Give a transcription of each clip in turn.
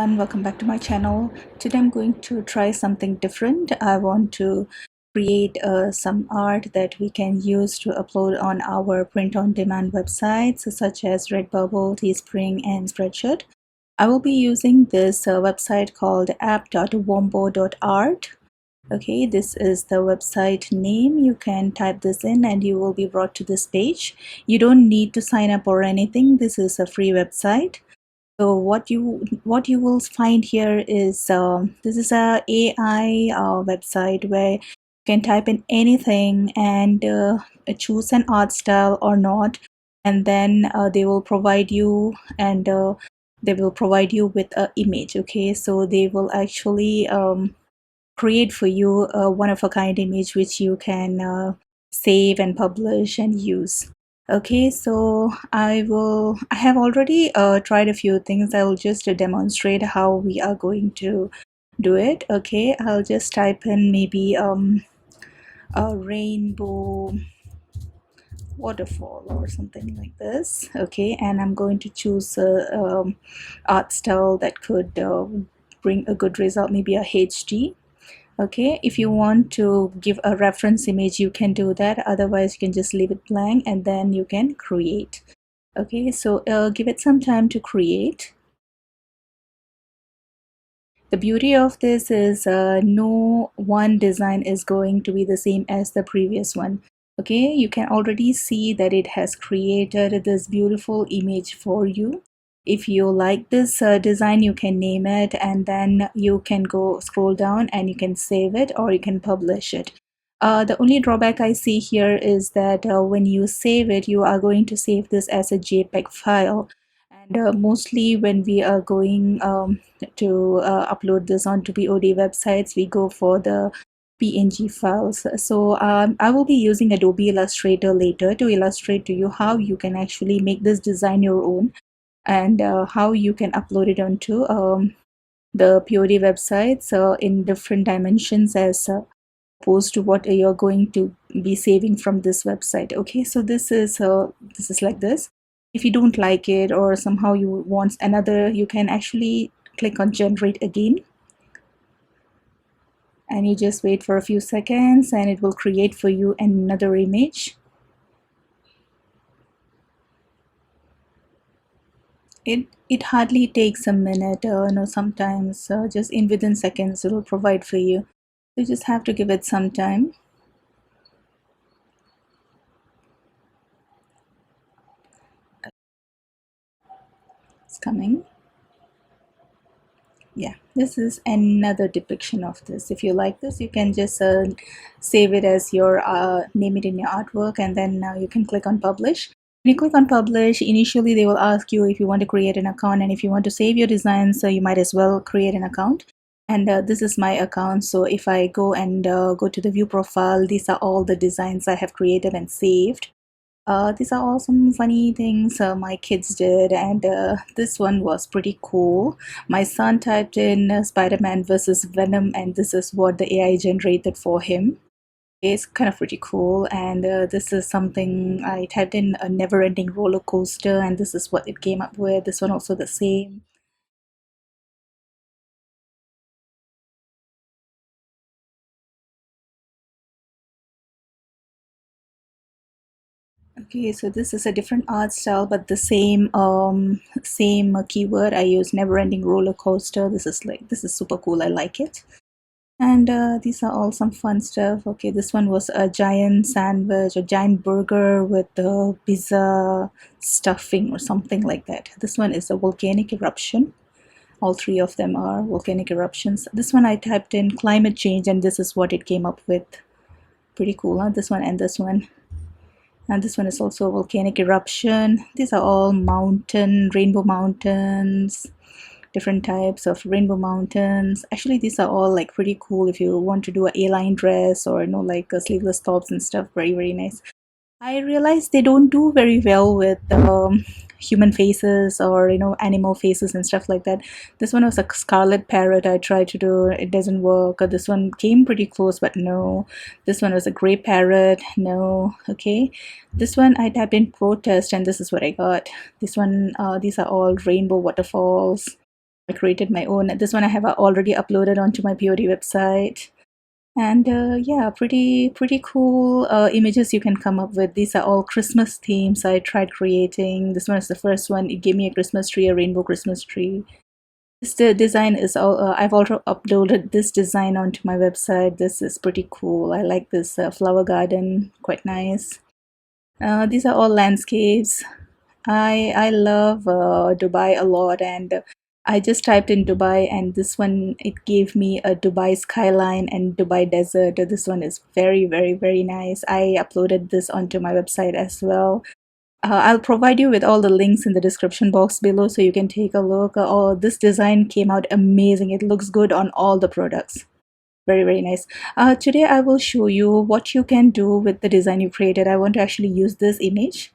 everyone, welcome back to my channel. Today I'm going to try something different. I want to create some art that we can use to upload on our print-on-demand websites such as Redbubble, Teespring, and Spreadshirt. I will be using this website called app.wombo.art. Okay, this is the website name. You can type this in and you will be brought to this page. You don't need to sign up or anything. This is a free website. So what you will find here is this is a AI website where you can type in anything and choose an art style or not, and then they will provide you with an image. Okay, so they will actually create for you a one-of-a-kind image which you can save and publish and use. Okay, so I have already tried a few things. I will just demonstrate how we are going to do it. Okay, I'll just type in maybe a rainbow waterfall or something like this. Okay, and I'm going to choose a art style that could bring a good result, maybe a HD. Okay, if you want to give a reference image, you can do that. Otherwise, you can just leave it blank and then you can create. Okay, so give it some time to create. The beauty of this is no one design is going to be the same as the previous one. Okay, you can already see that it has created this beautiful image for you. If you like this design, you can name it and then you can go scroll down and you can save it or you can publish it. The only drawback I see here is that when you save it, you are going to save this as a JPEG file. And mostly when we are going to upload this onto BOD websites, we go for the PNG files. So I will be using Adobe Illustrator later to illustrate to you how you can actually make this design your own and how you can upload it onto the POD websites in different dimensions as opposed to what you're going to be saving from this website. Okay, so this is like this. If you don't like it or somehow you want another, you can actually click on generate again and you just wait for a few seconds and it will create for you another image. It hardly takes a minute, no, sometimes just in within seconds it will provide for you. You just have to give it some time. It's coming. Yeah, this is another depiction of this. If you like this, you can just save it as your name it in your artwork, and then you can click on publish. When you click on publish, initially they will ask you if you want to create an account, and if you want to save your designs, so you might as well create an account. And this is my account, so if I go and go to the view profile, these are all the designs I have created and saved. These are all some funny things my kids did, and this one was pretty cool. My son typed in Spider-Man versus Venom, and this is what the AI generated for him. It's kind of pretty cool, and this is something I typed in, a never-ending roller coaster, and this is what it came up with. This one also the same. Okay, so this is a different art style, but the same keyword. I use never-ending roller coaster. This is super cool. I like it. And these are all some fun stuff. Okay, this one was a giant sandwich, a giant burger with the pizza stuffing or something like that. This one is a volcanic eruption. All three of them are volcanic eruptions. This one I typed in climate change and this is what it came up with. Pretty cool, huh? This one and this one. And this one is also a volcanic eruption. These are all rainbow mountains, different types of rainbow mountains. Actually, these are all like pretty cool if you want to do a A-line dress or like sleeveless tops and stuff. Very nice. I realized they don't do very well with human faces or animal faces and stuff like that. This one was a scarlet parrot. I tried to do it, doesn't work. This one came pretty close, but no. This one was a gray parrot. No. Okay, this one I typed in protest and this is what I got. This one, these are all rainbow waterfalls. I created my own. This one I have already uploaded onto my POD website. And yeah, pretty cool images you can come up with. These are all Christmas themes I tried creating. This one is the first one. It gave me a Christmas tree, a rainbow Christmas tree. This design is all. I've also uploaded this design onto my website. This is pretty cool. I like this flower garden, quite nice. These are all landscapes. I love Dubai a lot, and I just typed in Dubai, and this one it gave me a Dubai skyline and Dubai desert. This one is very nice. I uploaded this onto my website as well. I'll provide you with all the links in the description box below so you can take a look. Oh, this design came out amazing. It looks good on all the products. Very nice. Today I will show you what you can do with the design you created. I want to actually use this image.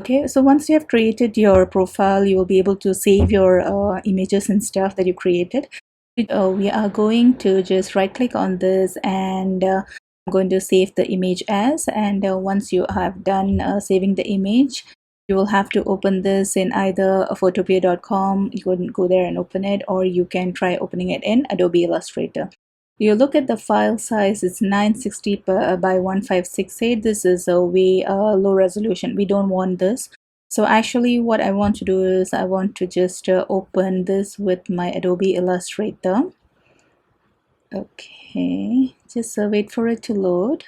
Okay, so once you have created your profile, you will be able to save your images and stuff that you created. We are going to just right click on this, and I'm going to save the image as, and once you have done saving the image, you will have to open this in either photopea.com. You can go there and open it, or you can try opening it in Adobe Illustrator. You look at the file size, it's 960 by 1568. This is a way low resolution. We don't want this. So actually what I want to do is I want to just open this with my Adobe Illustrator. Okay, just wait for it to load.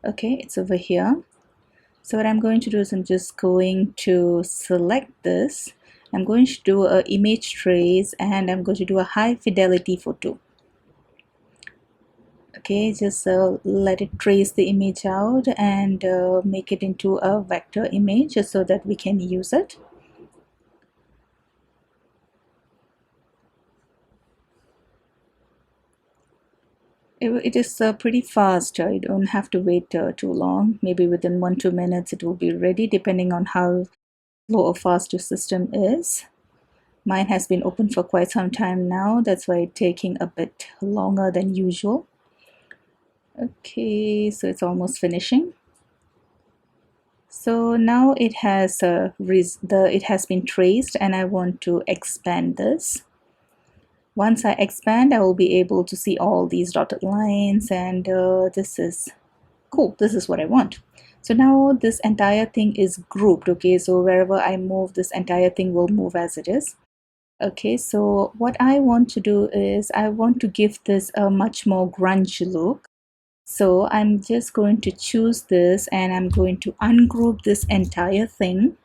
Okay, it's over here. So what I'm going to do is I'm just going to select this. I'm going to do an image trace, and I'm going to do a high fidelity photo. Okay, just let it trace the image out and make it into a vector image so that we can use it. It is pretty fast. You don't have to wait too long. Maybe within 1-2 minutes it will be ready, depending on how slow or fast your system is. Mine has been open for quite some time now. That's why it's taking a bit longer than usual. Okay, so it's almost finishing. So now it has it has been traced, and I want to expand this. Once I expand, I will be able to see all these dotted lines, and this is cool. This is what I want. So now this entire thing is grouped. Okay, so wherever I move, this entire thing will move as it is. Okay, so what I want to do is I want to give this a much more grunge look. So I'm just going to choose this, and I'm going to ungroup this entire thing.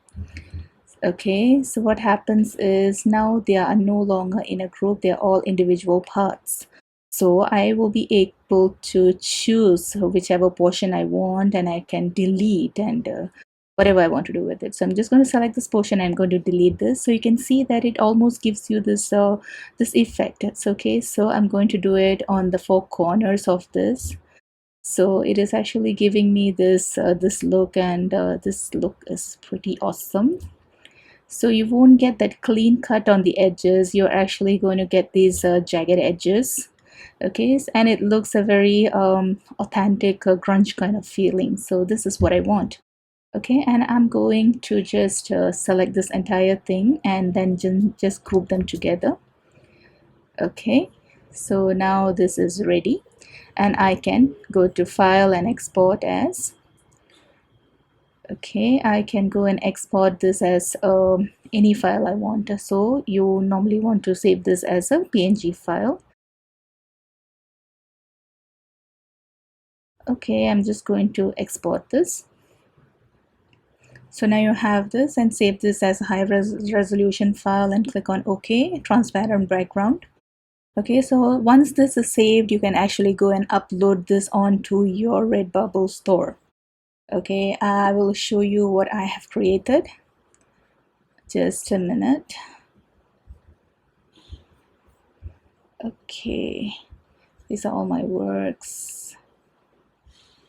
Okay, so what happens is now they are no longer in a group, they're all individual parts. So I will be able to choose whichever portion I want, and I can delete and whatever I want to do with it. So I'm just going to select this portion. I'm going to delete this. So you can see that it almost gives you this this effect. It's okay. So I'm going to do it on the 4 corners of this. So it is actually giving me this this look, and this look is pretty awesome. So you won't get that clean cut on the edges. You're actually going to get these jagged edges. Okay, and it looks a very authentic grunge kind of feeling. So this is what I want. Okay, and I'm going to just select this entire thing and then just group them together. Okay, so now this is ready, and I can go to file and export as. Okay, I can go and export this as any file I want. So you normally want to save this as a PNG file. Okay, I'm just going to export this. So now you have this, and save this as a high resolution file and click on OK, transparent background. Okay, so once this is saved, you can actually go and upload this onto your Redbubble store. Okay, I will show you what I have created. Just a minute. Okay, these are all my works.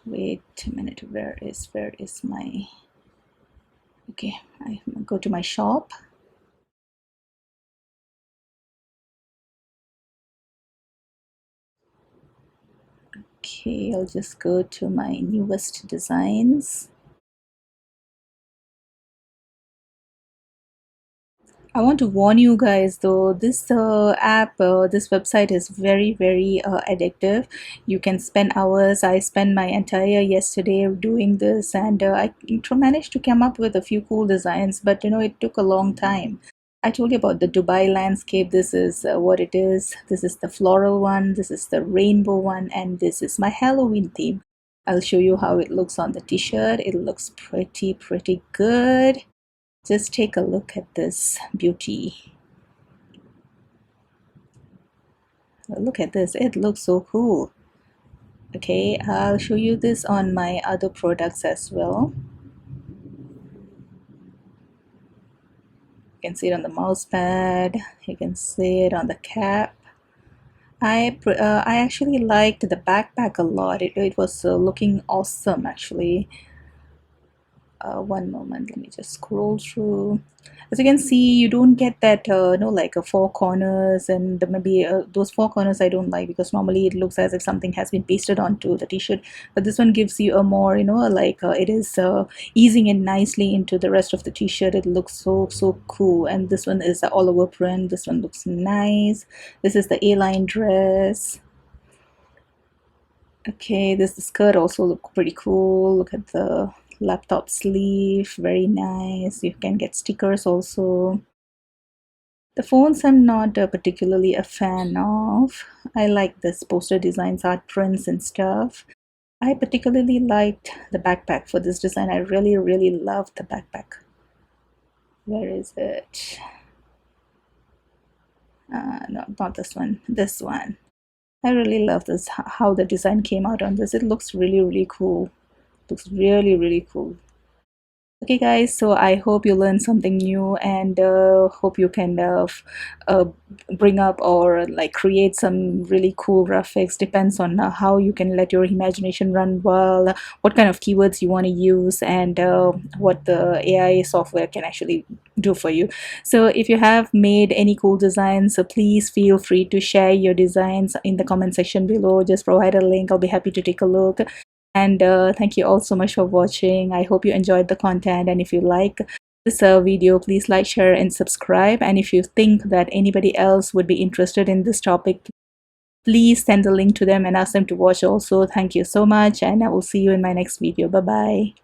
Wait a minute, where is my, okay, I go to my shop. Okay, I'll just go to my newest designs. I want to warn you guys though, this this website is very addictive. You can spend hours. I spent my entire yesterday doing this, and I managed to come up with a few cool designs, but it took a long time. I told you about the Dubai landscape. This is what it is. This is the floral one, this is the rainbow one, and this is my Halloween theme. I'll show you how it looks on the t-shirt. It looks pretty good. Just take a look at this beauty. Look at this, it looks so cool. Okay, I'll show you this on my other products as well. You can see it on the mouse pad, you can see it on the cap. I actually liked the backpack a lot. It was looking awesome actually. One moment, let me just scroll through. As you can see, you don't get that like a four corners, and maybe those four corners I don't like, because normally it looks as if something has been pasted onto the t-shirt, but this one gives you a more like it is easing in nicely into the rest of the t-shirt. It looks so cool. And this one is the all over print. This one looks nice. This is the A-line dress. Okay, this the skirt also look pretty cool. Look at the laptop sleeve, very nice. You can get stickers also. The phones I'm not particularly a fan of. I like this poster designs, art prints and stuff. I particularly liked the backpack for this design. I really love the backpack. Where is it? No, not this one, this one. I really love this, how the design came out on this. It looks really cool. Looks really cool. Okay guys, so I hope you learned something new, and hope you can uh, bring up or like create some really cool graphics. Depends on how you can let your imagination run well, what kind of keywords you want to use, and what the AI software can actually do for you. So if you have made any cool designs, so please feel free to share your designs in the comment section below. Just provide a link, I'll be happy to take a look. And thank you all so much for watching. I hope you enjoyed the content, and if you like this video, please like, share and subscribe. And if you think that anybody else would be interested in this topic, please send the link to them and ask them to watch also. Thank you so much, and I will see you in my next video. Bye bye.